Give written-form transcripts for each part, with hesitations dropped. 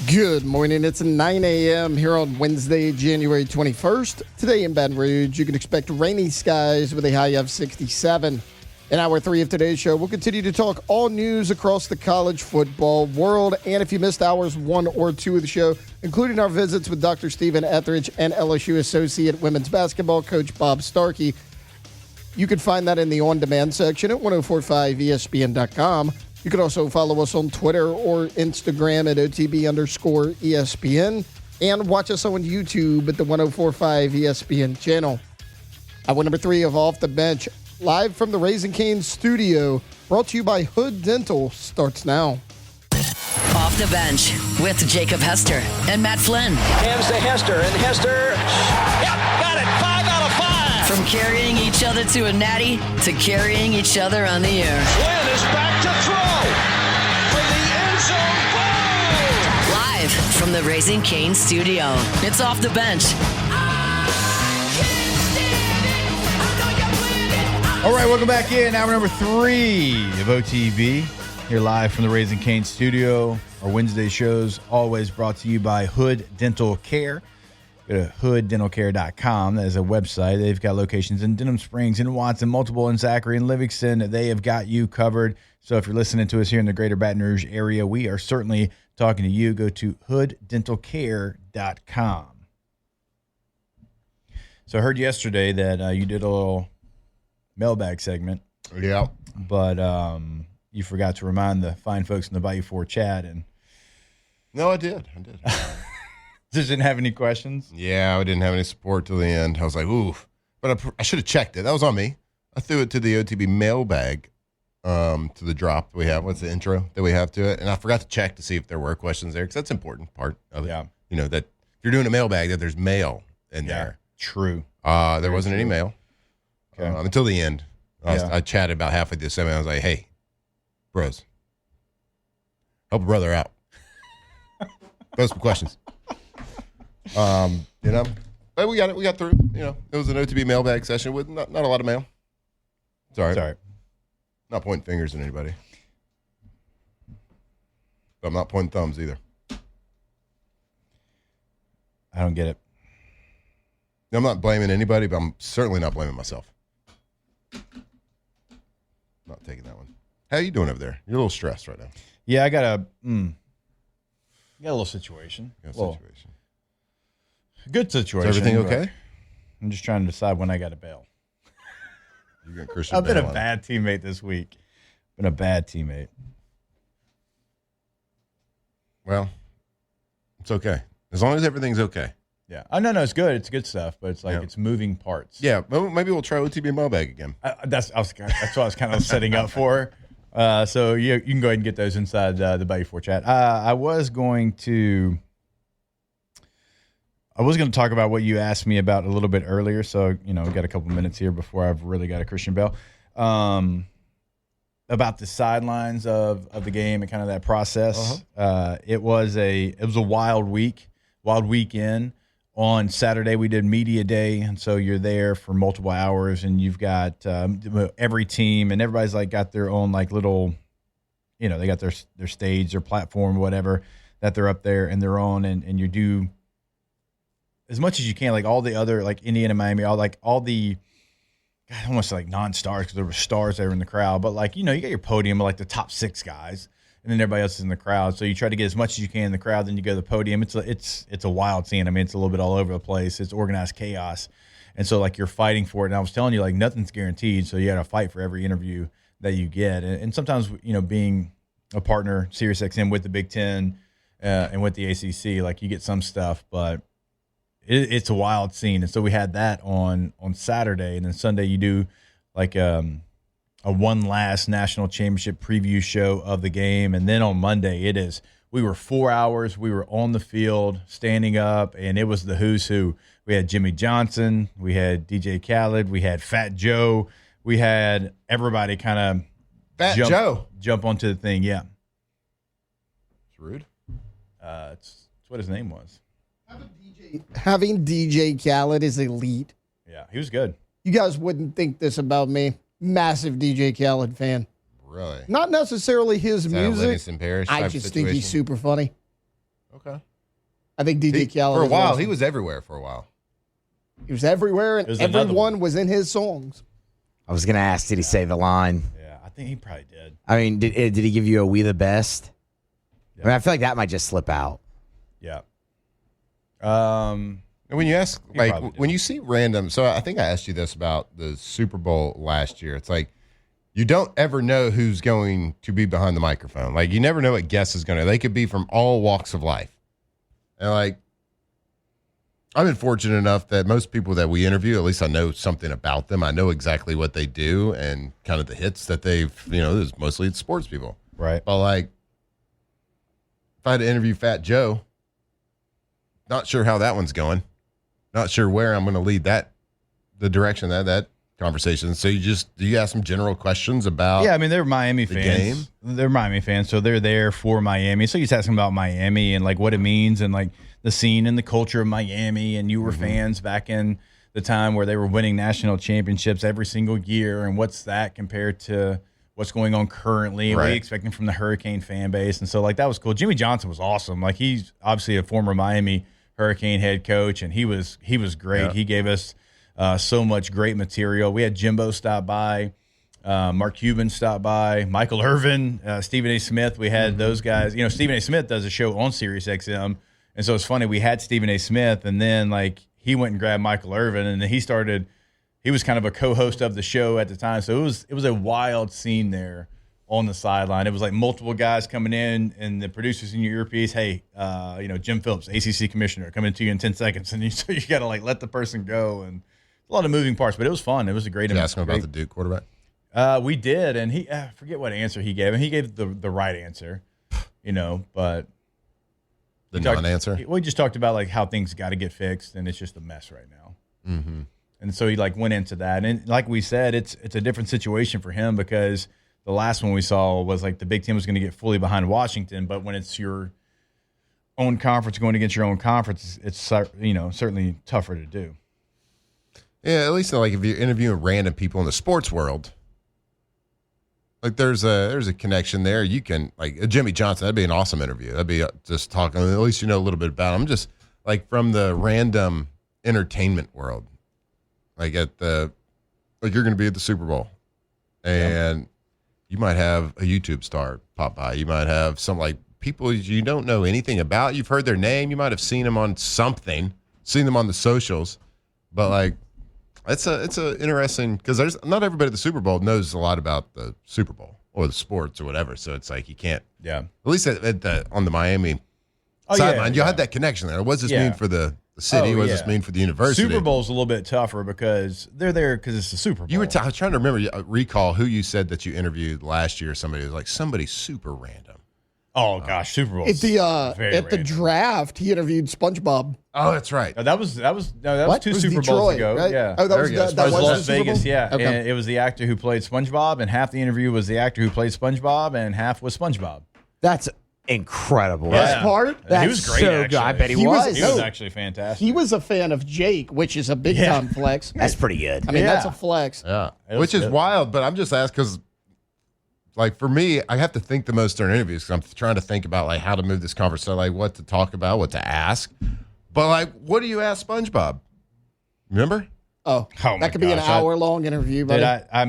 Good morning. It's 9 a.m. here on Wednesday, January 21st. Today in Baton Rouge, you can expect rainy skies with a high of 67. In hour 3 of today's show, we'll continue to talk all news across the college football world. And if you missed hours 1 or 2 of the show, including our visits with Dr. Stephen Etheridge and LSU Associate Women's Basketball Coach Bob Starkey, you can find that in the on-demand section at 1045ESPN.com. You can also follow us on Twitter or Instagram at OTB_ESPN and watch us on YouTube at the 1045 ESPN channel. Hour number 3 of Off the Bench, live from the Raising Cane's studio, brought to you by Hood Dental, starts now. Off the Bench with Jacob Hester and Matt Flynn. Hands to Hester, and Hester, yep, got it, 5 out of 5. From carrying each other to a natty to carrying each other on the air. Flynn is back to throw for the end zone goal. Live from the Raising Cane studio, it's Off the Bench. All right, welcome back in. Hour number 3 of OTB. Here live from the Raising Cane studio. Our Wednesday shows always brought to you by Hood Dental Care. Go to hooddentalcare.com. That is a website. They've got locations in Denham Springs, in Watson, multiple in Zachary and Livingston. They have got you covered. So if you're listening to us here in the greater Baton Rouge area, we are certainly talking to you. Go to hooddentalcare.com. So I heard yesterday that you did a little mailbag segment. Yeah. But you forgot to remind the fine folks in the Bayou 4 chat. And No, I did. just didn't have any questions. Yeah, I didn't have any support till the end. I was like, ooh. But I should have checked it. That was on me. I threw it to the OTB mailbag, to the drop we have. What's the intro that we have to it? And I forgot to check to see if there were questions there, because that's an important part of it. Yeah. You know, that if you're doing a mailbag, that there's mail in there. True. There wasn't any mail Okay. until the end. I chatted about halfway through the segment. I was like, hey, bros, help a brother out. Those some questions. You know, but we got through. You know, it was an OTB mailbag session with not a lot of mail. It's all right. Sorry. Not pointing fingers at anybody. But I'm not pointing thumbs either. I don't get it. I'm not blaming anybody, but I'm certainly not blaming myself. Not taking that one. How you doing over there? You're a little stressed right now. Yeah, I got a little situation. Got a Little- situation. Good situation. Is everything but okay? I'm just trying to decide when I got to bail. You're getting Christian I've been a Bale on it. bad teammate this week. Been a bad teammate. Well, it's okay. As long as everything's okay. Yeah. Oh, no, it's good. It's good stuff, but it's like Yeah. it's moving parts. Yeah, well, maybe we'll try OTB mailbag again. That's what I was kind of setting up for. So you can go ahead and get those inside the Bayou 4 chat. I was going to talk about what you asked me about a little bit earlier. So, we got a couple minutes here before I've really got a Christian Bale. About the sidelines of the game and kind of that process. It was a wild weekend. On Saturday, we did media day, and so you're there for multiple hours, and you've got every team, and everybody's like got their own like little, they got their stage, their platform, whatever that they're up there and they're on, and you do as much as you can, like all the other like Indiana, Miami, all the almost like non-stars because there were stars there in the crowd, but like you got your podium of like the top 6 guys. And then everybody else is in the crowd. So you try to get as much as you can in the crowd, then you go to the podium. It's a wild scene. I mean, it's a little bit all over the place. It's organized chaos. And so, like, you're fighting for it. And I was telling you, like, nothing's guaranteed. So you got to fight for every interview that you get. And sometimes, being a partner, SiriusXM, with the Big Ten and with the ACC, like, you get some stuff. But it's a wild scene. And so we had that on Saturday. And then Sunday you do, like, a one last national championship preview show of the game. And then on Monday, we were 4 hours. We were on the field, standing up, and it was the who's who. We had Jimmy Johnson. We had DJ Khaled. We had Fat Joe. We had everybody kind of jump onto the thing. Yeah. It's rude. It's what his name was. Having DJ Khaled is elite. Yeah, he was good. You guys wouldn't think this about me. Massive DJ Khaled fan. Really? Not necessarily his Is that a music. Livingston Parish I type just situation? think he's super funny. Okay. I think DJ Khaled for a is while, awesome. he was everywhere for a while. He was everywhere, and There's another everyone was in his songs. I was going to ask, did he say the line? Yeah, I think he probably did. I mean, did he give you a "We the Best"? Yeah. I mean, I feel like that might just slip out. Yeah. And when you ask, He like, probably did. when you see random, so I think I asked you this about the Super Bowl last year. It's like, you don't ever know who's going to be behind the microphone. Like, you never know what guest is going to, they could be from all walks of life. And like, I've been fortunate enough that most people that we interview, at least I know something about them. I know exactly what they do and kind of the hits that they've, mostly it's sports people. Right. But like, if I had to interview Fat Joe, not sure how that one's going. Not sure where I'm going to lead the direction that conversation. So do you ask some general questions about? Yeah, I mean, they're Miami the fans. game? They're Miami fans, so they're there for Miami. So you just ask them about Miami and like what it means and like the scene and the culture of Miami. And you were fans back in the time where they were winning national championships every single year. And what's that compared to what's going on currently? And what are you Right. expecting from the Hurricane fan base? And so like that was cool. Jimmy Johnson was awesome. Like he's obviously a former Miami Hurricane head coach, and he was great. Yeah. He gave us so much great material. We had Jimbo stop by, Mark Cuban stop by, Michael Irvin, Stephen A. Smith. We had those guys. You know, Stephen A. Smith does a show on Sirius XM, and so it's funny. We had Stephen A. Smith, and then like he went and grabbed Michael Irvin, and then he was kind of a co-host of the show at the time. So it was a wild scene there on the sideline. It was like multiple guys coming in, and the producers in your earpiece, hey, Jim Phillips, ACC commissioner, coming to you in 10 seconds. And so you got to like let the person go, and a lot of moving parts, but it was fun. It was a great. Did you ask him about the Duke quarterback? We did, and he I forget what answer he gave, and he gave the right answer, but The we talked- non-answer? We just talked about like how things got to get fixed, and it's just a mess right now. Mm-hmm. And so he like went into that, and like we said, it's a different situation for him because the last one we saw was like the Big Ten was going to get fully behind Washington, but when it's your own conference going against your own conference, it's certainly tougher to do. Yeah, at least like if you're interviewing random people in the sports world, like there's a connection there. You can like Jimmy Johnson. That'd be an awesome interview. That'd be just talking. At least you know a little bit about him. Just like from the random entertainment world, like you're going to be at the Super Bowl, and you might have a YouTube star pop by. You might have some like people you don't know anything about. You've heard their name. You might have seen them on something, seen them on the socials, but like. It's a interesting because there's not everybody at the Super Bowl knows a lot about the Super Bowl or the sports or whatever. So it's like you can't. Yeah. At least on the Miami sideline, you had that connection there. What does this mean for the city? What does this mean for the university? Super Bowl's a little bit tougher because they're there because it's the Super Bowl. I was trying to recall who you said that you interviewed last year. Somebody was like somebody super random. Oh gosh, Super Bowl. At the draft, he interviewed SpongeBob. Oh, that's right. That was 2 It was Super Bowls Detroit, ago. right? Yeah. Oh, There we go. that It was was Las the Super Vegas, Bowl? yeah. Okay. And it was the actor who played SpongeBob, and half the interview was the actor who played SpongeBob, and half was SpongeBob. That's incredible. Best part? That's he was great. so actually. good. I bet he He was- was. He was No. actually fantastic. He was a fan of Jake, which is a big time flex. That's pretty good. I mean, that's Yeah. a flex. Yeah, It was which is good. wild. But I'm just asked because, like, for me, I have to think the most during interviews because I'm trying to think about like how to move this conversation, like what to talk about, what to ask. But like, what do you ask SpongeBob? Remember? Oh, my that could be an gosh, hour-long interview, buddy. I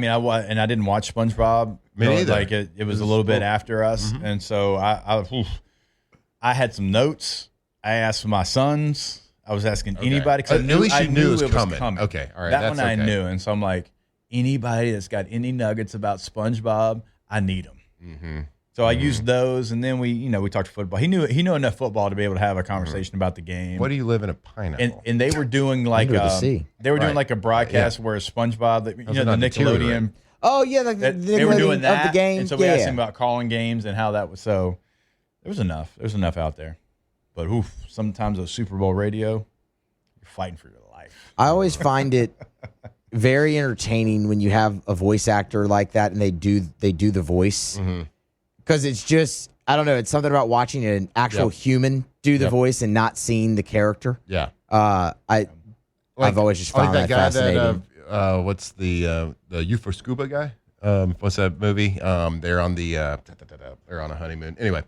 didn't watch SpongeBob. Me neither. Like it was a little bit after us, and so I had some notes. I asked for my sons. I was asking anybody because At least you knew it was it coming. coming. Okay, all right, That that's one I okay. knew, and so I'm like, anybody that's got any nuggets about SpongeBob, I need them. Mm-hmm. So I used those, and then we talked football. He knew enough football to be able to have a conversation about the game. What do you live in a pineapple? And they were doing like Under the sea. they were doing Right. like a broadcast where SpongeBob, the was not Nickelodeon. deteriorating. Oh yeah, the They were doing that of the game. and so we asked him about calling games and how that was. So there was enough. There was enough out there, but sometimes a Super Bowl radio, you're fighting for your life. I always find it very entertaining when you have a voice actor like that and they do the voice because it's just I don't know. It's something about watching an actual human do the voice and not seeing the character. Yeah. I've always just found that guy fascinating. that what's the U for Scuba guy? What's that movie? They're on they're on a honeymoon. Anyway,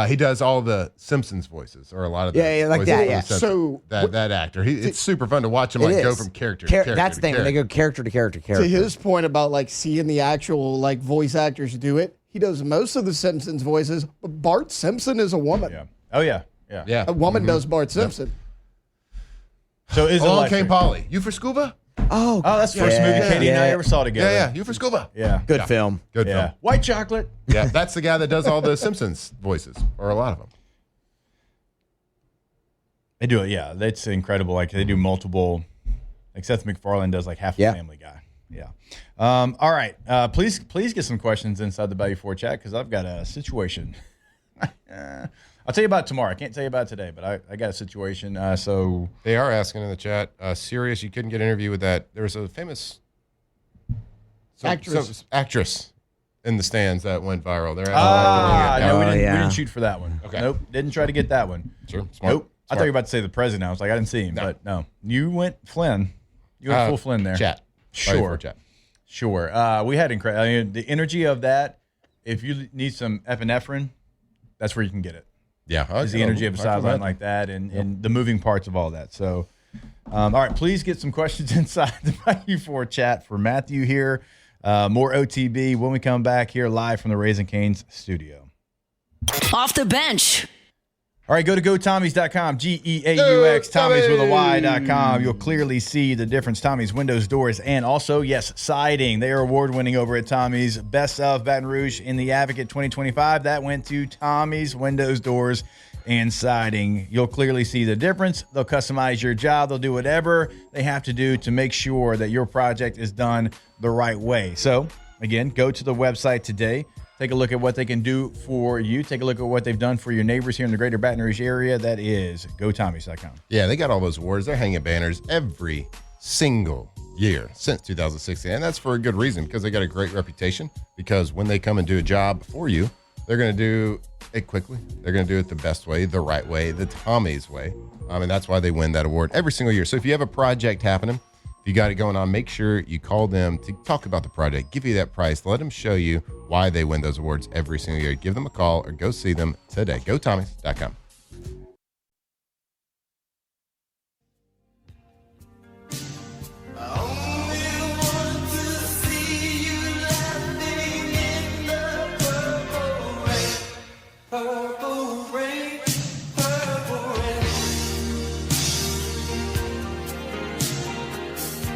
He does all the Simpsons voices, or a lot of the Yeah, like voices that, for the yeah. Simpsons. So that actor, it's super fun to watch him It like go is. from character to character. That's to the thing. When they character. go character to character to character. To his point about like seeing the actual like voice actors do it, he does most of the Simpsons voices. But Bart Simpson is a woman. Yeah. Oh yeah. Yeah. Yeah. A woman does Bart Simpson. So is it Along electric? came Polly. You for scuba? Oh, Oh, that's the first movie Katie and I ever saw together. Yeah. You for scuba? Yeah. good film. Good Yeah. film. White chocolate. Yeah, that's the guy that does all the Simpsons voices, or a lot of them. They do it. Yeah. That's incredible. Like they do multiple. Like Seth MacFarlane does like half a Yeah. Family Guy. Yeah. All right. Please get some questions inside the Bayou 4 chat because I've got a situation. I'll tell you about it tomorrow. I can't tell you about it today, but I got a situation. So They are asking in the chat, serious, you couldn't get an interview with that. There was a famous actress in the stands that went viral. They're asking no, Oh, we yeah. didn't shoot for that one. Okay. Nope. Didn't try to get that one. Sure. Smart. Nope. I thought you were about to say the president. I was like, I didn't see him, but no. You went Flynn. You went full Flynn there. Chat. Sure. Chat. Sure. We had incredible. I mean, the energy of that. If you need some epinephrine, that's where you can get it. Yeah. Is the energy of a sideline like that, and the moving parts of all that. So, all right, please get some questions inside the Bayou 4 chat for Matthew here. More OTB when we come back here live from the Raising Cane's studio. Off the bench. All right, go to GoTommies.com, G-E-A-U-X, Tommy's with a Y.com. You'll clearly see the difference. Tommy's windows, doors, and also, yes, siding. They are award-winning over at Tommy's. Best of Baton Rouge in the Advocate 2025. That went to Tommy's windows, doors, and siding. You'll clearly see the difference. They'll customize your job. They'll do whatever they have to do to make sure that your project is done the right way. So, again, go to the website today. Take a look at what they can do for you. Take a look at what they've done for your neighbors here in the greater Baton Rouge area. That is GoTommies.com. Yeah, they got all those awards. They're hanging banners every single year since 2016. And that's for a good reason, because they got a great reputation. Because when they come and do a job for you, they're going to do it quickly. They're going to do it the best way, the right way, the Tommy's way. And that's why they win that award every single year. So if you have a project happening, if you got it going on, make sure you call them to talk about the project, give you that price, let them show you why they win those awards every single year. Give them a call or go see them today. GoTommies.com.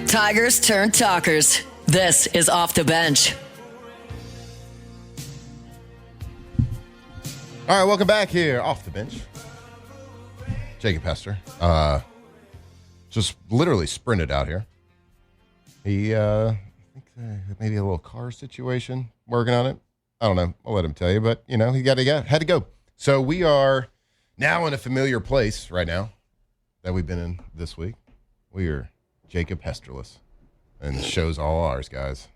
Tigers turn talkers. This is Off the Bench. All right, welcome back here off the bench. Jacob Hester just literally sprinted out here. He, I think maybe a little car situation, working on it. I don't know. I'll let him tell you, but he had to go. So we are now in a familiar place right now that we've been in this week. We are Jacob Hesterless, and the show's all ours, guys.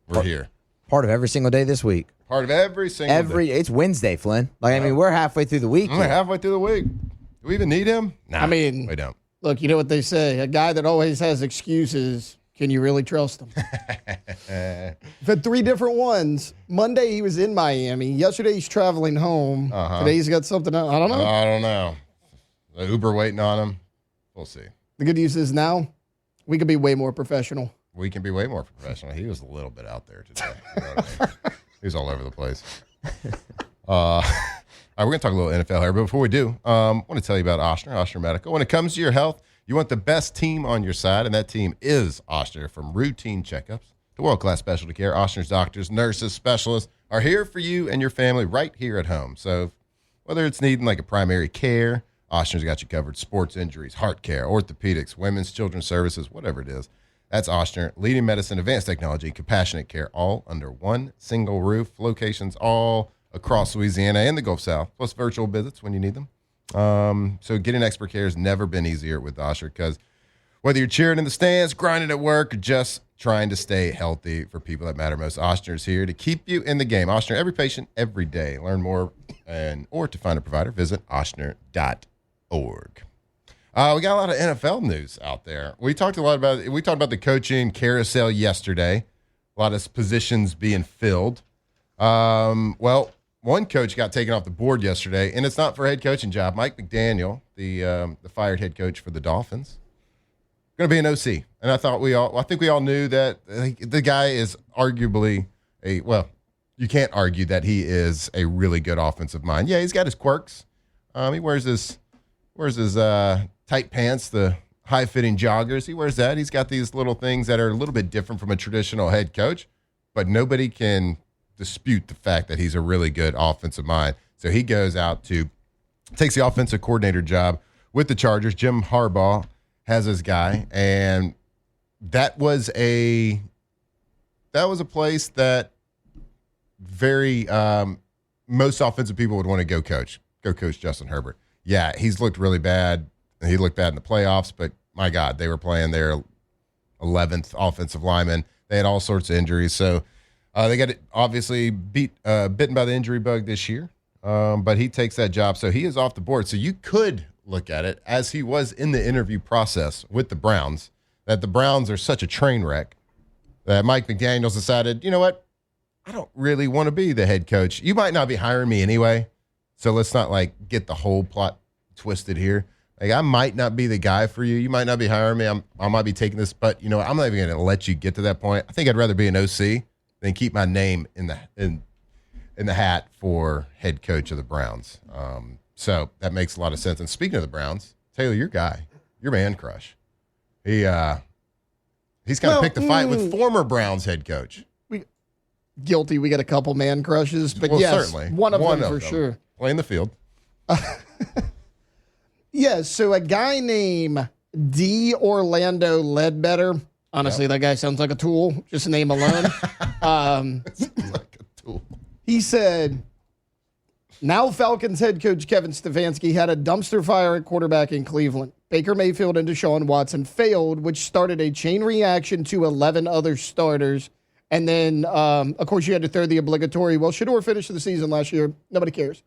We're here. Part of every single day this week. Part of every single day. It's Wednesday, Flynn. I mean, we're halfway through the week. We're halfway through the week. Do we even need him? Nah, I mean, we don't. Look, you know what they say. A guy that always has excuses, can you really trust him? We've had 3 different ones. Monday, he was in Miami. Yesterday, he's traveling home. Today, he's got something else. I don't know. I don't know. The Uber waiting on him. We'll see. The good news is now we could be way more professional. We can be way more professional. He was a little bit out there today. You know what I mean? He was all over the place. All right, we're going to talk a little NFL here. But before we do, I want to tell you about Ochsner Medical. When it comes to your health, you want the best team on your side, and that team is Ochsner. From routine checkups to world-class specialty care, Ochsner's doctors, nurses, specialists are here for you and your family right here at home. So whether it's needing like a primary care, Ochsner's got you covered. Sports injuries, heart care, orthopedics, women's, children's services, whatever it is. That's Ochsner. Leading medicine, advanced technology, compassionate care, all under one single roof. Locations all across Louisiana and the Gulf South, plus virtual visits when you need them. So getting expert care has never been easier with Ochsner, because whether you're cheering in the stands, grinding at work, or just trying to stay healthy for people that matter most, Ochsner is here to keep you in the game. Ochsner, every patient, every day. Learn more or to find a provider, visit ochsner.org. We got a lot of NFL news out there. We talked about the coaching carousel yesterday. A lot of positions being filled. Well, one coach got taken off the board yesterday, and it's not for a head coaching job. Mike McDaniel, the fired head coach for the Dolphins, going to be an OC. And I think we all knew that the guy is arguably you can't argue that he is a really good offensive mind. Yeah, he's got his quirks. He wears his tight pants, the high-fitting joggers. He wears that. He's got these little things that are a little bit different from a traditional head coach, but nobody can dispute the fact that he's a really good offensive mind. So he goes out takes the offensive coordinator job with the Chargers. Jim Harbaugh has his guy, and that was a place that very most offensive people would want to go coach Justin Herbert. Yeah, he's looked really bad. He looked bad in the playoffs, but my God, they were playing their 11th offensive lineman. They had all sorts of injuries, so they got obviously bitten by the injury bug this year. But he takes that job, so he is off the board. So you could look at it as he was in the interview process with the Browns, that the Browns are such a train wreck that Mike McDaniels decided, you know what, I don't really want to be the head coach. You might not be hiring me anyway, so let's not get the whole plot twisted here. I might not be the guy for you. You might not be hiring me. I might be taking this, but you know what? I'm not even going to let you get to that point. I think I'd rather be an OC than keep my name in the hat for head coach of the Browns. So that makes a lot of sense. And speaking of the Browns, Taylor, your guy, your man crush, he's kind of picked a fight with former Browns head coach. Guilty. We got a couple man crushes, but yes, certainly one of them for sure. Playing the field. Yes, so a guy named D. Orlando Ledbetter. Honestly, That guy sounds like a tool, just a name alone. Like a tool. He said, now Falcons head coach Kevin Stefanski had a dumpster fire at quarterback in Cleveland. Baker Mayfield and Deshaun Watson failed, which started a chain reaction to 11 other starters. And then, of course, you had to throw the obligatory, well, Shador finished the season last year. Nobody cares.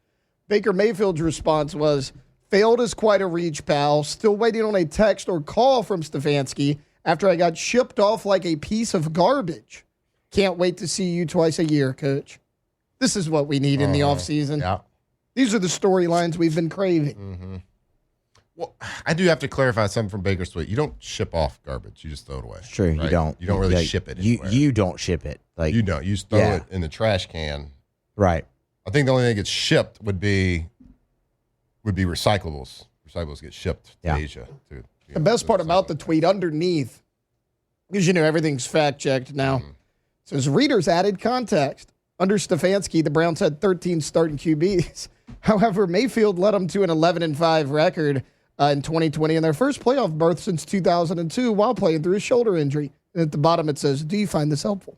Baker Mayfield's response was, failed is quite a reach, pal. Still waiting on a text or call from Stefanski after I got shipped off like a piece of garbage. Can't wait to see you twice a year, coach. This is what we need in the offseason. Yeah. These are the storylines we've been craving. Mm-hmm. Well, I do have to clarify something from Baker's tweet. You don't ship off garbage. You just throw it away. True, right? you don't. You don't really ship it anywhere. You don't ship it. You don't. You just throw it in the trash can. Right. I think the only thing that gets shipped would be recyclables. Recyclables get shipped to Asia. The best part about the tweet underneath, because everything's fact-checked now, says readers added context. Under Stefanski, the Browns had 13 starting QBs. However, Mayfield led them to an 11-5 record in 2020 in their first playoff berth since 2002 while playing through a shoulder injury. And at the bottom it says, do you find this helpful?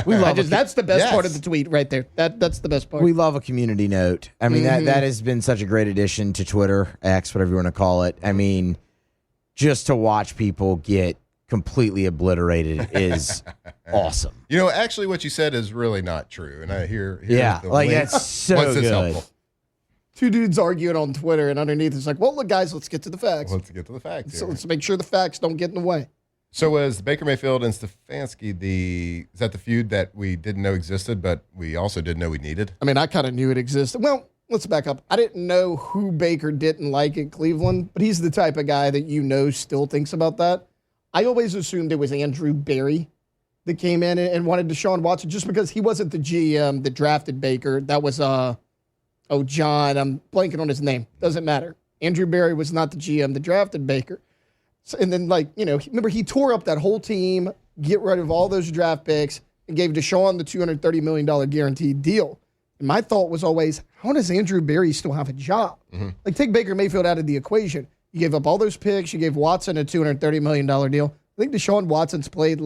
We love that's the best part of the tweet right there. That's the best part. We love a community note. I mean, that has been such a great addition to Twitter, X, whatever you want to call it. I mean, just to watch people get completely obliterated is awesome. Actually what you said is really not true. And I hear that's so good. Helpful? Two dudes arguing on Twitter, and underneath it's like, well, look, guys, let's get to the facts. Let's get to the facts. So let's make sure the facts don't get in the way. So was Baker Mayfield and Stefanski is that the feud that we didn't know existed, but we also didn't know we needed? I mean, I kind of knew it existed. Well, let's back up. I didn't know who Baker didn't like at Cleveland, but he's the type of guy that still thinks about that. I always assumed it was Andrew Berry that came in and wanted Deshaun Watson just because he wasn't the GM that drafted Baker. That was, John, I'm blanking on his name. Doesn't matter. Andrew Berry was not the GM that drafted Baker. So, and then, remember, he tore up that whole team, get rid of all those draft picks, and gave Deshaun the $230 million guaranteed deal. And my thought was always, how does Andrew Berry still have a job? Mm-hmm. Take Baker Mayfield out of the equation. You gave up all those picks. You gave Watson a $230 million deal. I think Deshaun Watson's played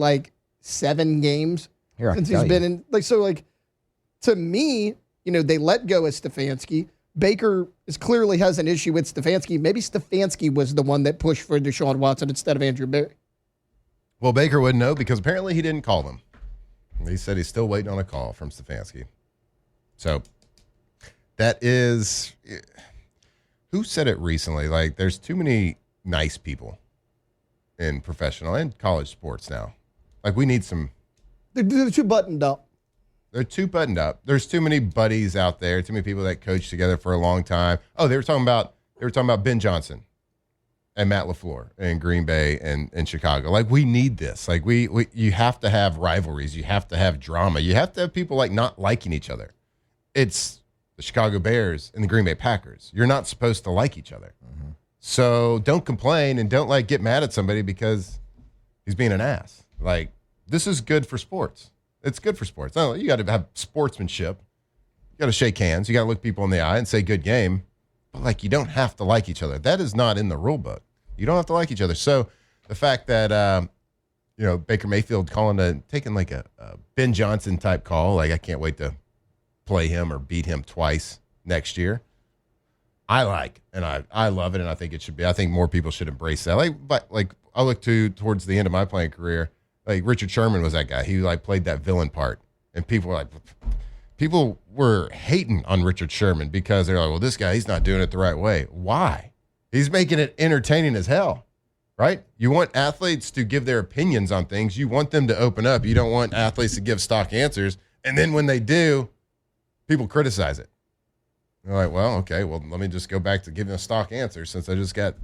7 games since he's been in. To me, they let go of Stefanski. Baker clearly has an issue with Stefanski. Maybe Stefanski was the one that pushed for Deshaun Watson instead of Andrew Berry. Well, Baker wouldn't know because apparently he didn't call them. He said he's still waiting on a call from Stefanski. So that is... Who said it recently? There's too many nice people in professional and college sports now. We need some... They're too buttoned up. They're too buttoned up. There's too many buddies out there. Too many people that coach together for a long time. Oh, they were talking about Ben Johnson and Matt LaFleur in Green Bay and in Chicago. Like, we need this. Like, you have to have rivalries. You have to have drama. You have to have people like not liking each other. It's the Chicago Bears and the Green Bay Packers. You're not supposed to like each other. Mm-hmm. So don't complain and don't like get mad at somebody because he's being an ass. Like, this is good for sports. It's good for sports. No, you got to have sportsmanship. You got to shake hands. You got to look people in the eye and say good game. But like, you don't have to like each other. That is not in the rule book. You don't have to like each other. So the fact that Baker Mayfield taking like a Ben Johnson type call, like, I can't wait to play him or beat him twice next year. I like, and I love it, and I think it should be. I think more people should embrace that. But I look towards the end of my playing career, like Richard Sherman was that guy. He like played that villain part, and people were hating on Richard Sherman because they're like, well, this guy, he's not doing it the right way. Why? He's making it entertaining as hell, right? You want athletes to give their opinions on things. You want them to open up. You don't want athletes to give stock answers, and then when they do, people criticize it. They're like, well, okay, well, let me just go back to giving a stock answer since I just got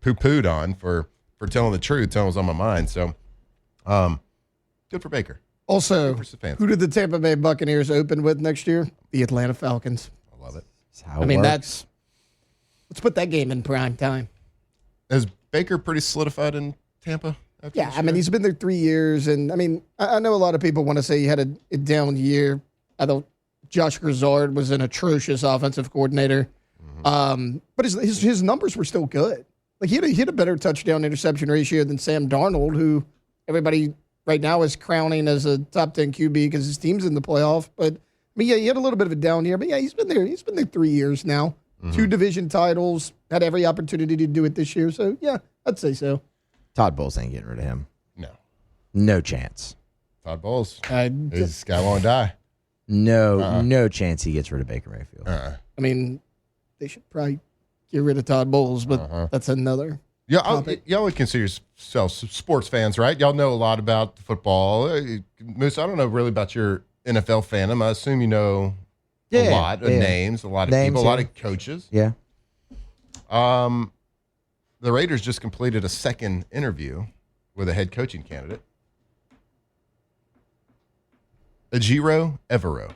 poo-pooed on for telling the truth, telling what's on my mind. So, good for Baker. Also, who did the Tampa Bay Buccaneers open with next year? The Atlanta Falcons. I love it. Let's put that game in prime time. Is Baker pretty solidified in Tampa? Yeah, he's been there 3 years, and I know a lot of people want to say he had a down year. I thought Josh Grizzard was an atrocious offensive coordinator, but his numbers were still good. Like, he had a better touchdown interception ratio than Sam Darnold, who everybody right now is crowning as a top 10 QB because his team's in the playoff. But he had a little bit of a down year. But yeah, he's been there 3 years now. 2 division titles, had every opportunity to do it this year. So yeah, I'd say so. Todd Bowles ain't getting rid of him. No chance. Todd Bowles, this guy won't die. No chance he gets rid of Baker Mayfield. They should probably get rid of Todd Bowles, but that's another. Y'all would consider yourselves sports fans, right? Y'all know a lot about football. Moose, I don't know really about your NFL fandom. I assume you know a lot of names, a lot of people, a lot of coaches. Yeah. The Raiders just completed a second interview with a head coaching candidate. Ejiro Evero.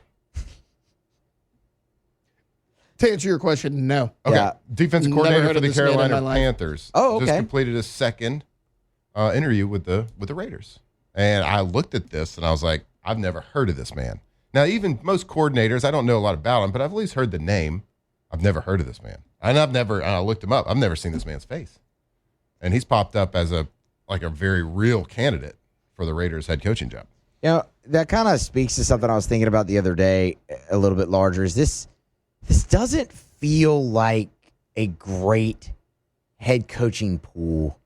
To answer your question, no. Okay. Yeah. Defensive coordinator for the Carolina Panthers. Oh, okay. Just completed a second interview with the Raiders. And I looked at this and I was like, I've never heard of this man. Now, even most coordinators, I don't know a lot about him, but I've at least heard the name. I've never heard of this man. And I looked him up. I've never seen this man's face. And he's popped up as a very real candidate for the Raiders head coaching job. That kind of speaks to something I was thinking about the other day a little bit larger. Is this doesn't feel like a great head coaching pool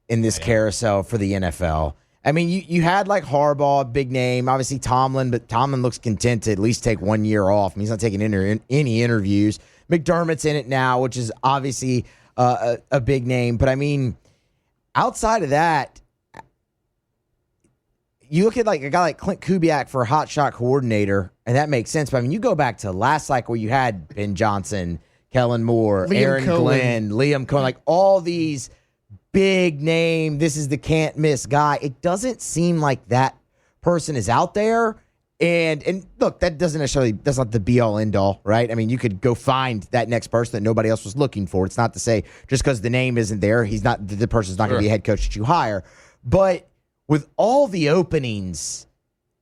in this carousel for the NFL. You had like Harbaugh, big name, obviously Tomlin, but Tomlin looks content to at least take 1 year off. He's not taking any interviews. McDermott's in it now, which is obviously a big name. But outside of that, you look at like a guy like Clint Kubiak for a hotshot coordinator, and that makes sense. But you go back to last cycle, you had Ben Johnson, Kellen Moore, Aaron Glenn, Liam Cohen, like all these big name, this is the can't miss guy. It doesn't seem like that person is out there. And look, that's not the be all end all, right? You could go find that next person that nobody else was looking for. It's not to say just because the name isn't there, the person's not going to be a head coach that you hire. But with all the openings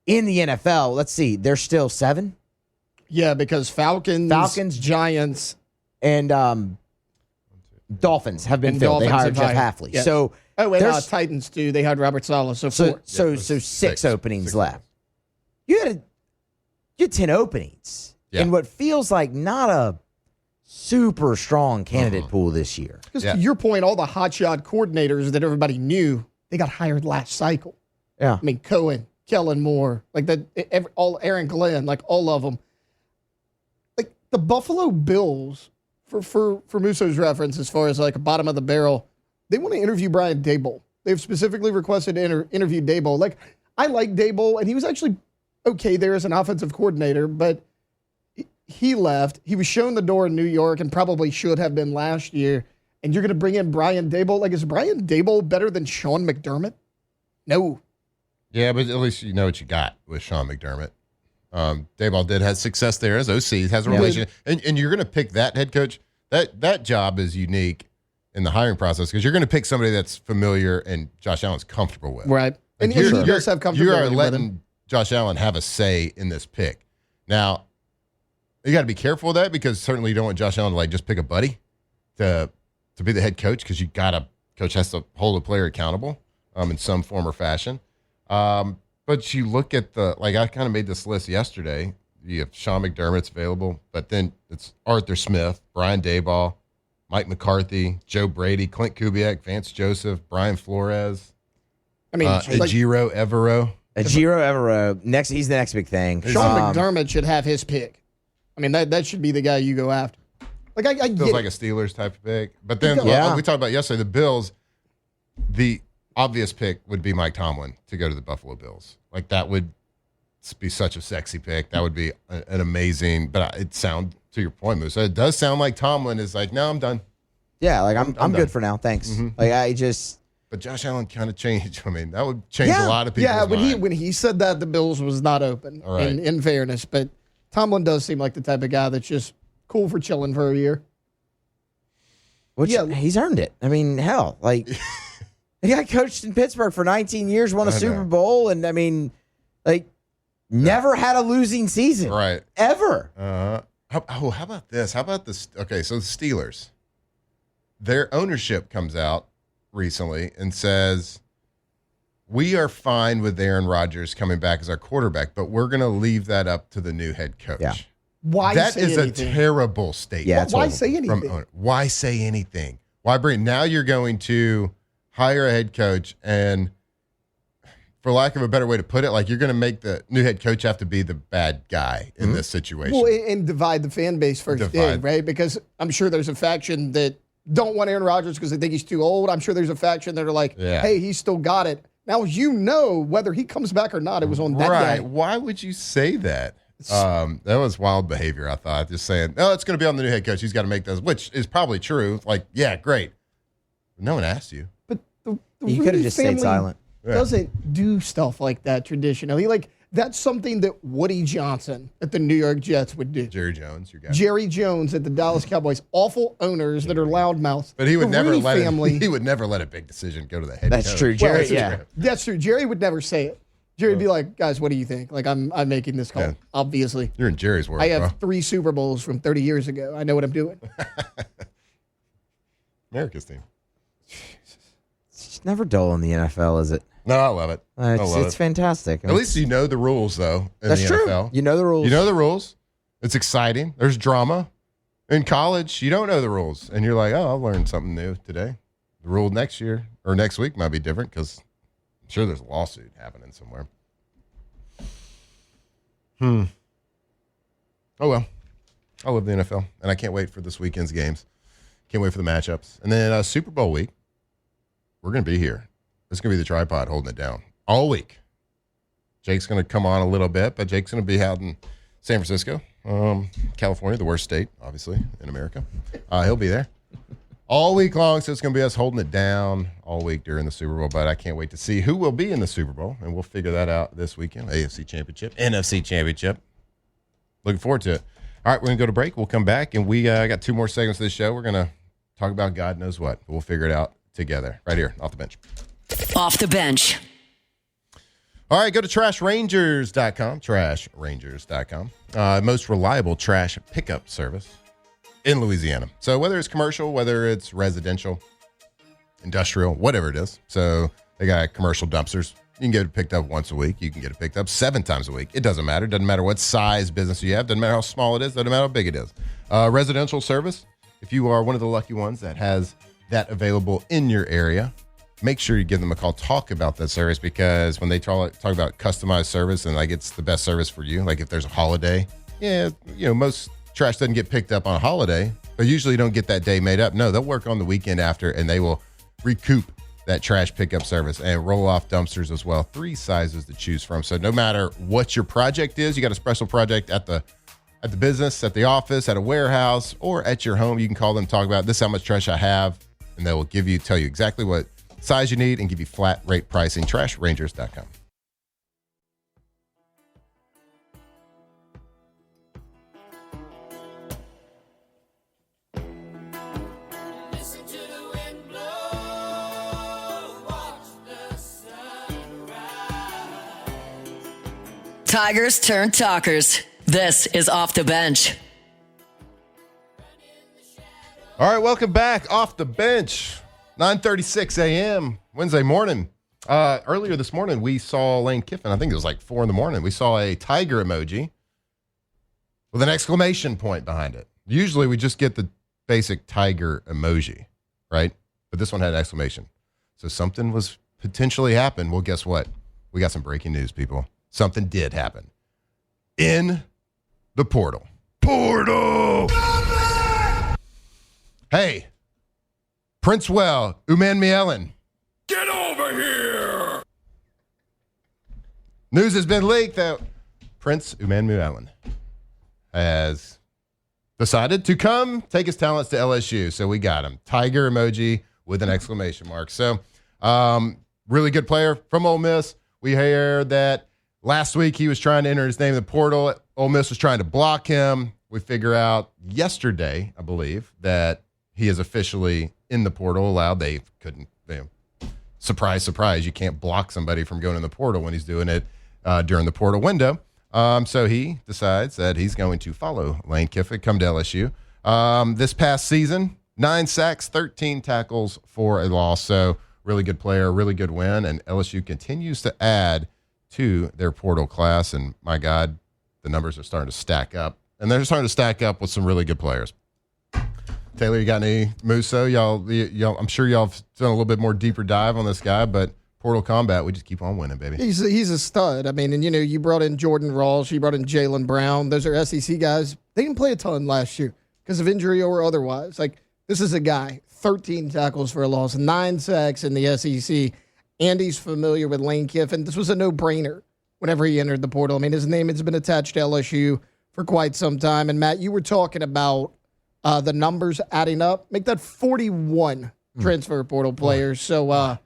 in the NFL, let's see, there's still 7. Yeah, because Falcons, Giants, and Dolphins have been filled. They hired Jeff Hafley. Yes. So Titans too. They had Robert Saleh. So 4. So 6 openings left. You had 10 openings in what feels like not a super strong candidate pool this year. Because to your point, all the hotshot coordinators that everybody knew, they got hired last cycle. Yeah, Cohen, Kellen Moore, like that, all Aaron Glenn, like all of them. Like the Buffalo Bills, for Musso's reference, as far as like a bottom of the barrel, they want to interview Brian Daboll. They've specifically requested to interview Daboll. Like, I like Daboll, and he was actually okay there as an offensive coordinator, but he left. He was shown the door in New York and probably should have been last year. And you're going to bring in Brian Daboll. Like, is Brian Daboll better than Sean McDermott? No. Yeah, but at least you know what you got with Sean McDermott. Daboll did have success there as OC. Has a relation, and you're going to pick that head coach. That job is unique in the hiring process because you're going to pick somebody that's familiar and Josh Allen's comfortable with. Right. And he does have comfortability. You are with him. letting Josh Allen have a say in this pick. Now, you got to be careful with that because certainly you don't want Josh Allen to just pick a buddy to be the head coach because coach has to hold a player accountable in some form or fashion. But you look at I kind of made this list yesterday. You have Sean McDermott's available, but then it's Arthur Smith, Brian Daboll, Mike McCarthy, Joe Brady, Clint Kubiak, Vance Joseph, Brian Flores. I mean, Ejiro Evero. He's the next big thing. Sean McDermott should have his pick. I mean, that should be the guy you go after. I feels like a Steelers type of pick. But then we talked about yesterday, the Bills, the obvious pick would be Mike Tomlin to go to the Buffalo Bills. That would be such a sexy pick. That would be an amazing, but it sound to your point, Moose. It does sound like Tomlin is no, I'm done. Yeah, I'm good for now. Thanks. Mm-hmm. But Josh Allen kind of changed. I mean, that would change a lot of people's mind. When he said that, the Bills was not open. All right. In fairness, but Tomlin does seem like the type of guy that's just cool for chilling for a year. He's earned it. I mean, hell, he got coached in Pittsburgh for 19 years, won a Super Bowl, and I mean, never had a losing season. Right. Ever. How about this? How about this? Okay, so the Steelers, their ownership comes out recently and says, we are fine with Aaron Rodgers coming back as our quarterback, but we're going to leave that up to the new head coach. Yeah. Why that say is anything? A terrible statement. Yeah, why say anything? Why say anything? Why bring? Now you're going to hire a head coach, and for lack of a better way to put it, you're going to make the new head coach have to be the bad guy in this situation. Well, and divide the fan base first day, right? Because I'm sure there's a faction that don't want Aaron Rodgers because they think he's too old. I'm sure there's a faction that are like, hey, he's still got it. Now, whether he comes back or not, it was on that guy. Why would you say that? That was wild behavior, I thought. Just saying, it's going to be on the new head coach. He's got to make those, which is probably true. Great. No one asked you. But the you could have just stayed silent. Doesn't do stuff like that traditionally. That's something that Woody Johnson at the New York Jets would do. Jerry Jones, your guy. Jerry Jones at the Dallas Cowboys. Awful owners that are loudmouths. But he would never let family. He would never let a big decision go to the head coach. That's true, Jerry. That's true. Jerry would never say it. Jerry would be like, guys, what do you think? I'm making this call. Yeah. Obviously, you're in Jerry's world. I have 3 Super Bowls from 30 years ago. I know what I'm doing. America's team. It's never dull in the NFL, is it? No, I love it. It's fantastic. At least you know the rules, though. That's true. NFL. You know the rules. You know the rules. It's exciting. There's drama. In college, you don't know the rules, and you're like, I'll learn something new today. The rule next year or next week might be different because I'm sure there's a lawsuit happening somewhere. Oh, well. I love the NFL, and I can't wait for this weekend's games. Can't wait for the matchups. And then Super Bowl week, we're going to be here. It's going to be the tripod holding it down all week. Jake's going to come on a little bit, but Jake's going to be out in San Francisco, California, the worst state, obviously, in America. He'll be there all week long, so it's going to be us holding it down all week during the Super Bowl. But I can't wait to see who will be in the Super Bowl, and we'll figure that out this weekend. AFC Championship, NFC Championship. Looking forward to it. All right, we're going to go to break. We'll come back, and we got 2 more segments of this show. We're going to talk about God knows what. We'll figure it out together right here, Off the Bench. Off the Bench. All right, go to trashrangers.com, trashrangers.com. Most reliable trash pickup service in Louisiana. So whether it's commercial, whether it's residential, industrial, whatever it is. So they got commercial dumpsters. You can get it picked up once a week. You can get it picked up 7 times a week. It doesn't matter. Doesn't matter what size business you have. Doesn't matter how small it is. Doesn't matter how big it is. Residential service, if you are one of the lucky ones that has that available in your area, make sure you give them a call. Talk about that service, because when they talk about customized service and it's the best service for you, if there's a holiday, most trash doesn't get picked up on a holiday, but usually you don't get that day made up. No, they'll work on the weekend after, and they will recoup that trash pickup service and roll-off dumpsters as well. 3 sizes to choose from. So no matter what your project is, you got a special project at the business, at the office, at a warehouse, or at your home, you can call them, talk about this is how much trash I have, and they will tell you exactly what size you need and give you flat rate pricing. TrashRangers.com. Tigers turn talkers. This is Off the Bench. All right, welcome back. Off the Bench, 9:36 a.m. Wednesday morning. Earlier this morning, we saw Lane Kiffin. I think it was like 4 in the morning. We saw a tiger emoji with an exclamation point behind it. Usually, we just get the basic tiger emoji, right? But this one had an exclamation. So something was potentially happened. Well, guess what? We got some breaking news, people. Something did happen in the portal. Hey, Princewell Umanmielen. Get over here! News has been leaked that Prince Umanmielen has decided to come take his talents to LSU. So we got him. Tiger emoji with an exclamation mark. So really good player from Ole Miss. We heard that last week he was trying to enter his name in the portal. Ole Miss was trying to block him. We figure out yesterday, I believe, that he is officially in the portal allowed. They couldn't, surprise, surprise, you can't block somebody from going in the portal when he's doing it during the portal window. So he decides that he's going to follow Lane Kiffin, come to LSU. This past season, 9 sacks, 13 tackles for a loss. So really good player, really good win. And LSU continues to add to their portal class. And my God, the numbers are starting to stack up. And they're starting to stack up with some really good players. Taylor, you got any Musso? Y'all, I'm sure y'all have done a little bit more deeper dive on this guy, but Portal Combat, we just keep on winning, baby. He's a stud. I mean, and you brought in Jordan Rawls, you brought in Jaylen Brown. Those are SEC guys. They didn't play a ton last year because of injury or otherwise. Like, this is a guy, 13 tackles for a loss, 9 sacks in the SEC. Andy's familiar with Lane Kiffin. This was a no-brainer whenever he entered the portal. I mean, his name has been attached to LSU for quite some time. And, Matt, you were talking about the numbers adding up. Make that 41 transfer portal players. So,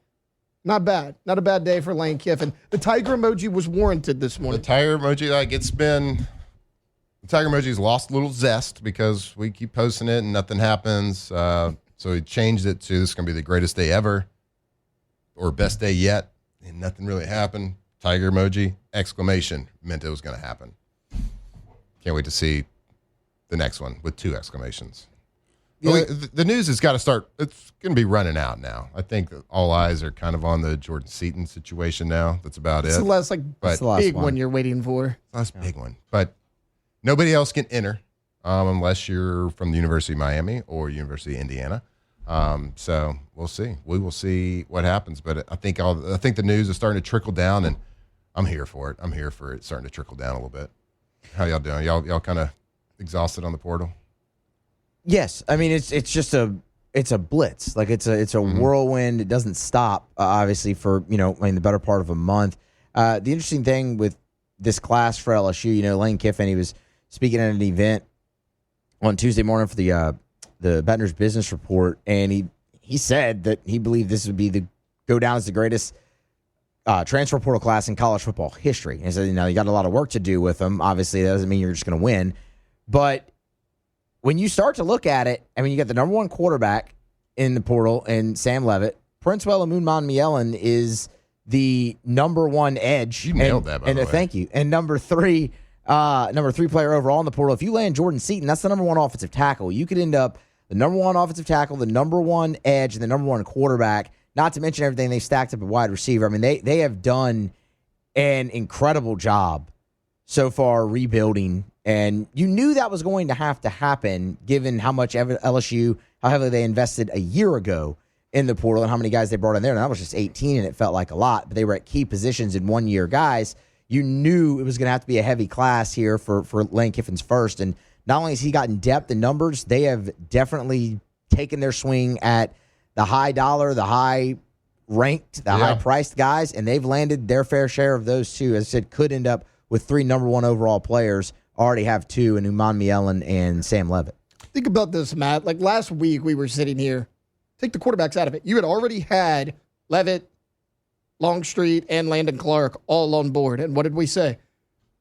not bad. Not a bad day for Lane Kiffin. The tiger emoji was warranted this morning. The tiger emoji, the tiger emoji's lost a little zest because we keep posting it and nothing happens. So he changed it to this is going to be the greatest day ever or best day yet. And nothing really happened. Tiger emoji, exclamation, meant it was going to happen. Can't wait to see the next one with 2 exclamations. Yeah. The news has got to start. It's going to be running out now. I think that all eyes are kind of on the Jordan Seaton situation now. That's about it. It's the last big one you're waiting for. Last big one. But nobody else can enter unless you're from the University of Miami or University of Indiana. So we'll see. We will see what happens. But I think the news is starting to trickle down, and I'm here for it. I'm here for it starting to trickle down a little bit. How y'all doing? Y'all kind of exhausted on the portal? Yes, I mean it's just a blitz. Like it's a whirlwind. It doesn't stop. Obviously for the better part of a month. The interesting thing with this class for LSU, Lane Kiffin, he was speaking at an event on Tuesday morning for the Baton Rouge Business Report, and he said that he believed this would go down as the greatest transfer portal class in college football history. And he said, you got a lot of work to do with them. Obviously, that doesn't mean you're just going to win, but when you start to look at it, I mean, you got the number 1 quarterback in the portal and Sam Levitt. Princewell Umanmielen is the number 1 edge. You nailed that, by the way. Thank you. And number 3 player overall in the portal. If you land Jordan Seaton, that's the number 1 offensive tackle. You could end up the number 1 offensive tackle, the number 1 edge, and the number 1 quarterback, not to mention everything they stacked up at wide receiver. I mean, they have done an incredible job so far rebuilding. And you knew that was going to happen given how much LSU, how heavily they invested a year ago in the portal and how many guys they brought in there. And that was just 18, and it felt like a lot. But they were at key positions in 1 year guys. You knew it was going to have to be a heavy class here for Lane Kiffin's first. And not only has he gotten depth and numbers, they have definitely taken their swing at the high dollar, the high ranked, the high-priced guys, and they've landed their fair share of those too. As I said, could end up with 3 number 1 overall players. Already have 2 in Umanmielen and Sam Levitt. Think about this, Matt. Like last week, we were sitting here. Take the quarterbacks out of it. You had already had Levitt, Longstreet, and Landon Clark all on board. And what did we say?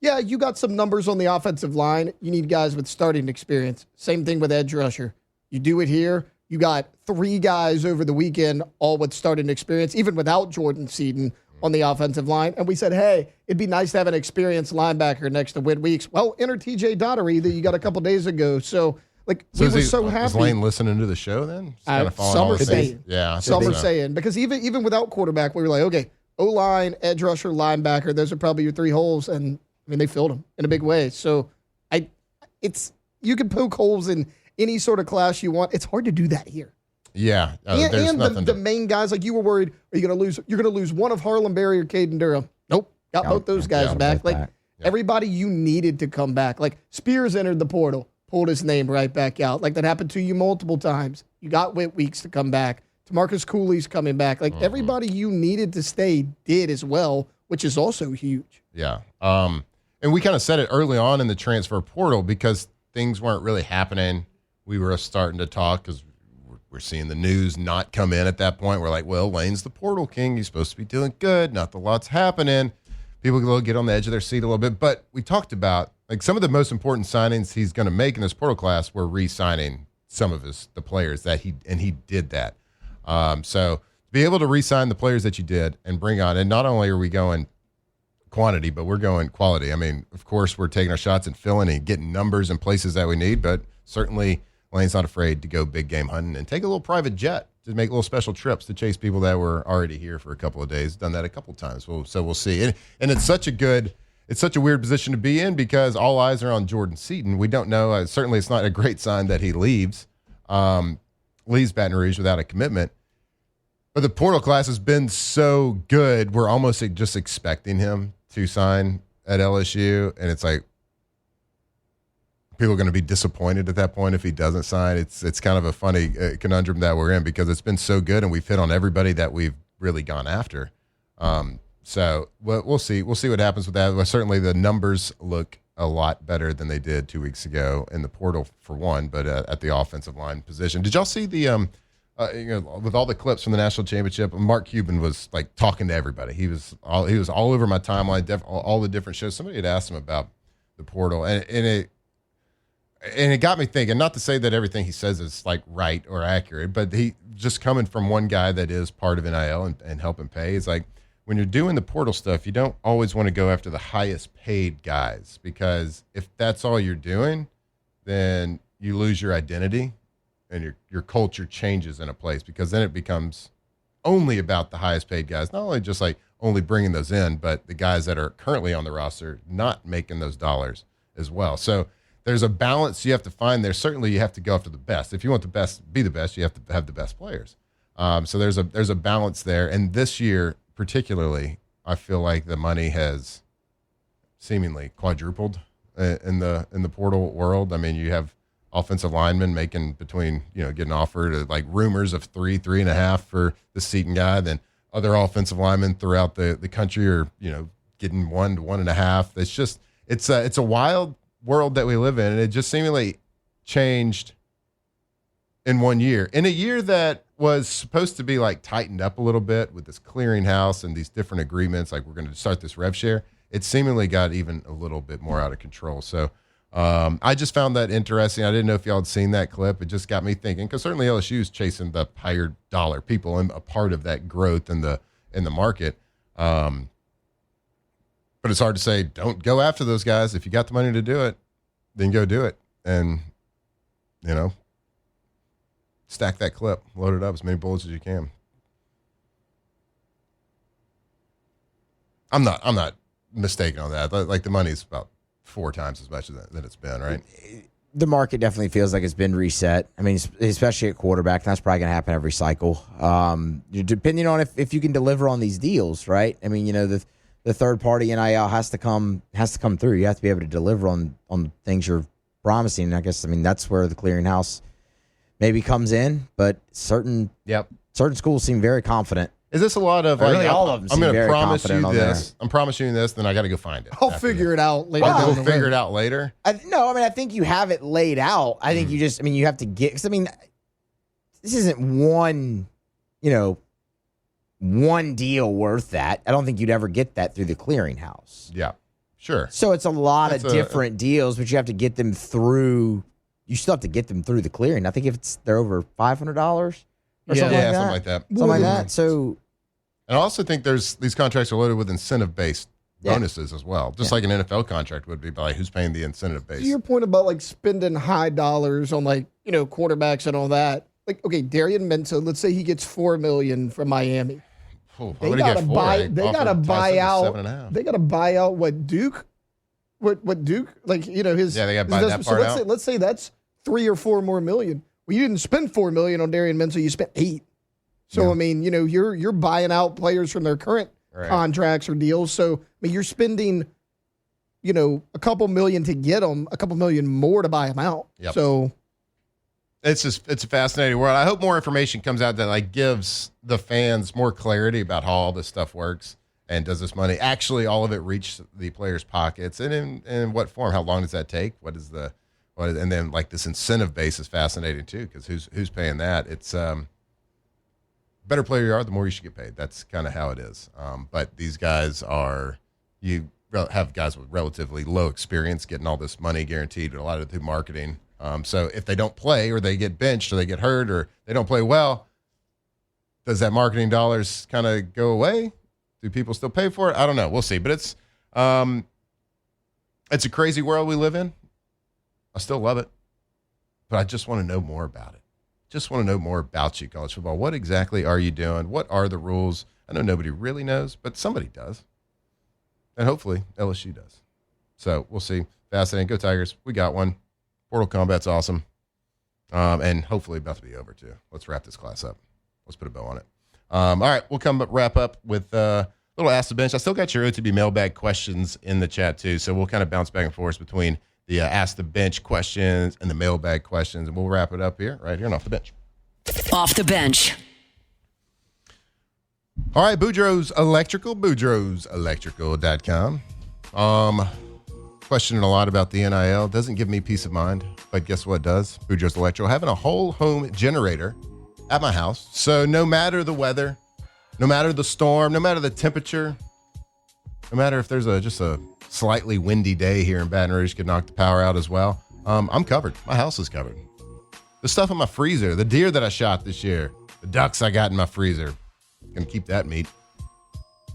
Yeah, you got some numbers on the offensive line. You need guys with starting experience. Same thing with edge rusher. You do it here. You got 3 guys over the weekend, all with starting experience, even without Jordan Seaton on the offensive line. And we said, hey, it'd be nice to have an experienced linebacker next to Whit Weeks. Well, enter TJ Daugherty that you got a couple days ago. So, we were so happy. Is Lane listening to the show then? Some are saying. Yeah. Some are saying. Because even without quarterback, we were like, okay, O-line, edge rusher, linebacker, those are probably your 3 holes. And, I mean, they filled them in a big way. So, you can poke holes in any sort of class you want. It's hard to do that here. Yeah. And the main guys, like you were worried, are you going to lose? You're going to lose one of Harlem Berry or Caden Durham. Nope. Got both those guys back. Everybody you needed to come back. Like Spears entered the portal, pulled his name right back out. Like that happened to you multiple times. You got Whit Weeks to come back. TaMarcus Cooley's coming back. Like everybody you needed to stay did as well, which is also huge. Yeah. And we kind of said it early on in the transfer portal because things weren't really happening. We were starting to talk because we're seeing the news not come in at that point. We're like, well, Lane's the portal king. He's supposed to be doing good. Not a lot's happening. People will get on the edge of their seat a little bit. But we talked about like some of the most important signings he's going to make in this portal class were re-signing some of the players that he did that. So to be able to re-sign the players that you did and bring on, and not only are we going quantity, but we're going quality. I mean, of course, we're taking our shots and filling and getting numbers in places that we need, but certainly Lane's not afraid to go big game hunting and take a little private jet to make little special trips to chase people that were already here for a couple of days. Done that a couple of times. So we'll see. And it's such a weird position to be in because all eyes are on Jordan Seaton. We don't know. Certainly it's not a great sign that he leaves Baton Rouge without a commitment. But the portal class has been so good, we're almost just expecting him to sign at LSU. And it's like, people are going to be disappointed at that point if he doesn't sign. It's kind of a funny conundrum that we're in because it's been so good and we've hit on everybody that we've really gone after. So we'll see. We'll see what happens with that. Well, certainly the numbers look a lot better than they did 2 weeks ago in the portal for one, but at the offensive line position. Did y'all see the with all the clips from the national championship? Mark Cuban was like talking to everybody. He was all over my timeline, all the different shows. Somebody had asked him about the portal, and it got me thinking, not to say that everything he says is like right or accurate, but he just coming from one guy that is part of NIL and helping pay. It's like when you're doing the portal stuff, you don't always want to go after the highest paid guys because if that's all you're doing, then you lose your identity and your culture changes in a place because then it becomes only about the highest paid guys, not only just like only bringing those in, but the guys that are currently on the roster not making those dollars as well. So there's a balance you have to find there. Certainly you have to go after the best. If you want the best, be the best, you have to have the best players. So there's a balance there. And this year particularly, I feel like the money has seemingly quadrupled in the portal world. I mean, you have offensive linemen making between, getting offered like rumors of 3.5 for the Seaton guy. Then other offensive linemen throughout the country are, getting 1 to 1.5. It's a wild world that we live in, and it just seemingly changed in 1 year. In a year that was supposed to be like tightened up a little bit with this clearinghouse and these different agreements, like we're going to start this rev share, it seemingly got even a little bit more out of control. So I just found that interesting. I didn't know if y'all had seen that clip. It just got me thinking because certainly LSU is chasing the higher dollar people and a part of that growth in the market. But it's hard to say, don't go after those guys. If you got the money to do it, then go do it. And, stack that clip, load it up as many bullets as you can. I'm not mistaken on that. Like the money's about 4 times as much than it's been, right? The market definitely feels like it's been reset. I mean, especially at quarterback, that's probably going to happen every cycle. Depending on if you can deliver on these deals, right? I mean, the third party NIL has to come through. You have to be able to deliver on things you're promising. I guess that's where the clearinghouse maybe comes in, but certain schools seem very confident Is this a lot of Really, all of them I'm seem going to very promise you confident on there. this. I'm promising you this, then I got to go find it. I'll figure it out later. Well, down we'll the figure road. it out later. I think you have it laid out. I think you just, you have to get, because this isn't one deal worth that. I don't think you'd ever get that through the clearinghouse. Yeah, sure. So it's a lot That's of different deals, but you have to get them through. You still have to get them through the clearing. I think if they're over $500 or something Yeah, like that. something like that. Something like that. So, And I also think these contracts are loaded with incentive-based bonuses as well, just like an NFL contract would be by who's paying the incentive base. To your point about like spending high dollars on quarterbacks and all that. Like, okay, Darian Minto, let's say he gets $4 million from Miami. They gotta buy. They gotta buy out. They gotta buy out what Duke. What Duke his. Yeah, they gotta buy that part out. Let's say that's $3 or $4 more million. Well, you didn't spend $4 million on Darian Minto. You spent $8 million. So you're buying out players from their current contracts or deals. So you're spending, a couple million to get them, a couple million more to buy them out. Yep. So it's a fascinating world. I hope more information comes out that gives the fans more clarity about how all this stuff works, and does this money actually all of it reach the players' pockets, and in what form? How long does that take? And then this incentive base is fascinating too, because who's paying that? It's better player you are, the more you should get paid. That's kind of how it is. But these guys you have guys with relatively low experience getting all this money guaranteed, a lot of it through marketing. So if they don't play, or they get benched, or they get hurt, or they don't play well, does that marketing dollars kind of go away? Do people still pay for it? I don't know. We'll see. But it's a crazy world we live in. I still love it, but I just want to know more about it. Just want to know more about you, college football. What exactly are you doing? What are the rules? I know nobody really knows, but somebody does. And hopefully LSU does. So we'll see. Fascinating. Go Tigers. We got one. Portal Combat's awesome. And hopefully about to be over too. Let's wrap this class up. Let's put a bow on it. All right. We'll wrap up with a little Ask the Bench. I still got your OTB mailbag questions in the chat too. So we'll kind of bounce back and forth between the Ask the Bench questions and the mailbag questions. And we'll wrap it up right here and Off the Bench. Off the bench. All right, Boudreaux's Electrical, boudreauxelectrical.com. Questioning a lot about the NIL. Doesn't give me peace of mind, but guess what does? Boudreaux's Electrical. Having a whole home generator at my house. So no matter the weather, no matter the storm, no matter the temperature, no matter if there's just a slightly windy day here in Baton Rouge could knock the power out as well, I'm covered. My house is covered. The stuff in my freezer, the deer that I shot this year, the ducks I got in my freezer, gonna keep that meat.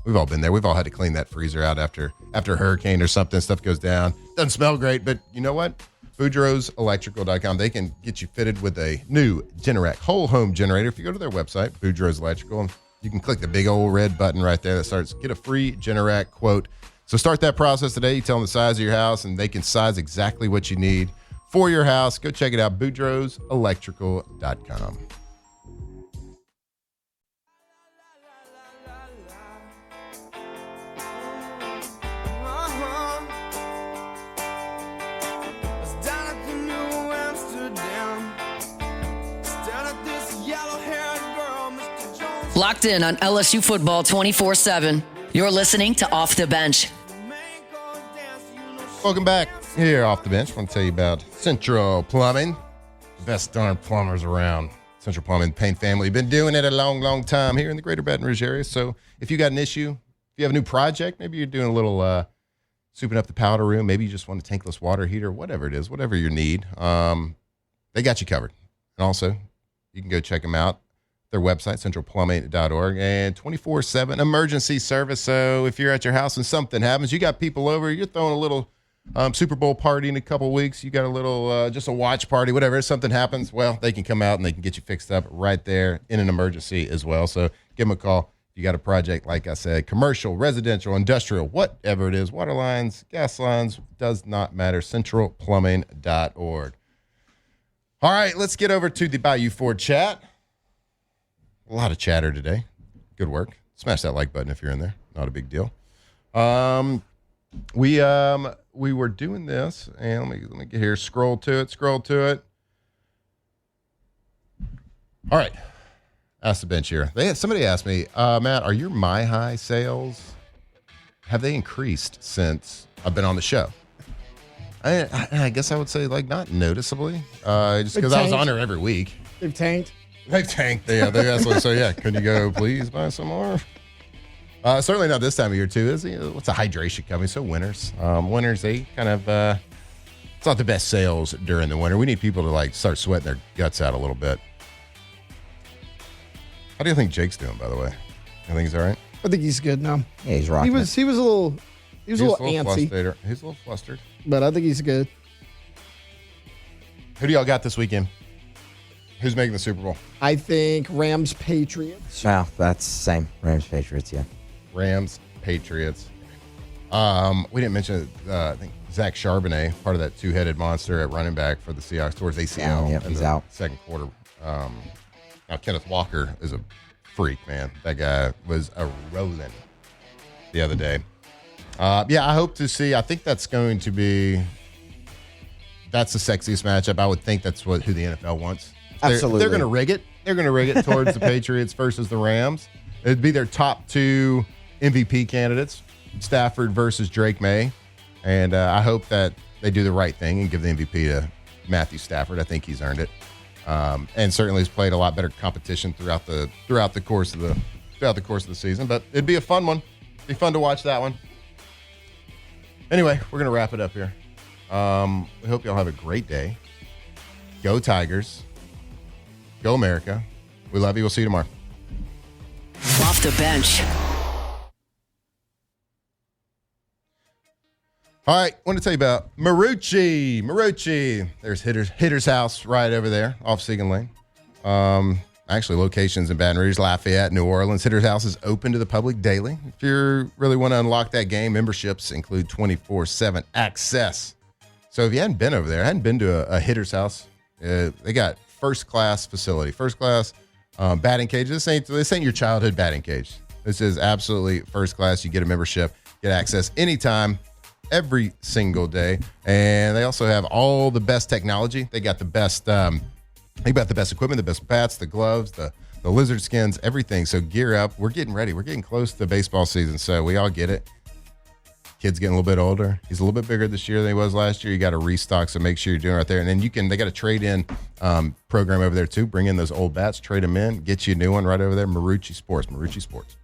We've all been there. We've all had to clean that freezer out after a hurricane or something. Stuff goes down. Doesn't smell great, but you know what? Boudreaux'sElectrical.com. They can get you fitted with a new Generac whole home generator. If you go to their website, Boudreaux's Electrical, you can click the big old red button right there that starts, get a free Generac quote. So start that process today. You tell them the size of your house, and they can size exactly what you need for your house. Go check it out, Boudreaux'Electrical.com. Locked in on LSU football 24/7. You're listening to Off the Bench. Welcome back here Off the Bench. I want to tell you about Central Plumbing. Best darn plumbers around. Central Plumbing, Payne family. Been doing it a long, long time here in the greater Baton Rouge area. So if you got an issue, if you have a new project, maybe you're doing a little souping up the powder room, maybe you just want a tankless water heater, whatever it is, whatever your need, they got you covered. And also, you can go check them out. Their website, centralplumbing.org, and 24/7 emergency service. So if you're at your house and something happens, you got people over, you're throwing a little Super Bowl party in a couple weeks, you got a little, just a watch party, whatever, if something happens, well, they can come out and they can get you fixed up right there in an emergency as well. So give them a call. If you got a project, like I said, commercial, residential, industrial, whatever it is, water lines, gas lines, does not matter, centralplumbing.org. All right, let's get over to the Bayou Ford chat. A lot of chatter today. Good work. Smash that like button if you're in there. Not a big deal. We were doing this, and let me get here. Scroll to it. All right. Ask the bench here. Somebody asked me, Matt, are your My High sales, have they increased since I've been on the show? I guess I would say like not noticeably, just because I was on her every week. They've tanked. They've tanked. Yeah, they asked me, so yeah, can you go please buy some more? Certainly not this time of year too. What's a hydration coming? So winters, they kind of it's not the best sales during the winter. We need people to like start sweating their guts out a little bit. How do you think Jake's doing, by the way? You think he's all right? I think he's good now. Yeah, he's rocking. He was a little antsy, He's a little flustered. but I think he's good. Who do y'all got this weekend? Who's making the Super Bowl? I think Rams Patriots. Wow, that's the same. Rams, Patriots, yeah. Rams, Patriots. We didn't mention, I think Zach Charbonnet, part of that two-headed monster at running back for the Seahawks, towards ACL. Yep, he's out. Second quarter. Now, Kenneth Walker is a freak, man. That guy was a rolling the other day. I hope to see. I think that's going to be. That's the sexiest matchup. I would think that's who the NFL wants. Absolutely, they're going to rig it. They're going to rig it towards the Patriots versus the Rams. It'd be their top two MVP candidates: Stafford versus Drake May. And I hope that they do the right thing and give the MVP to Matthew Stafford. I think he's earned it. And certainly has played a lot better competition throughout the course of the season. But it'd be a fun one. It'd be fun to watch that one. Anyway, we're gonna wrap it up here. We hope y'all have a great day. Go Tigers. Go America. We love you. We'll see you tomorrow. Off the bench. All right, I want to tell you about Marucci. There's Hitter's House right over there off Segan Lane. Actually, locations in Baton Rouge, Lafayette, New Orleans. Hitter's House is open to the public daily. If you really want to unlock that game, memberships include 24/7 access. So if you hadn't been over there, hadn't been to a Hitter's House, they got first-class facility, first-class batting cage. This ain't your childhood batting cage. This is absolutely first class. You get a membership, get access anytime, every single day, and they also have all the best technology. They got the best. They got the best equipment, the best bats, the gloves, the lizard skins, everything. So gear up. We're getting ready. We're getting close to baseball season, so we all get it. Kid's getting a little bit older. He's a little bit bigger this year than he was last year. You got to restock, so make sure you're doing it right there. And then they got a trade-in program over there too. Bring in those old bats, trade them in, get you a new one right over there. Marucci Sports.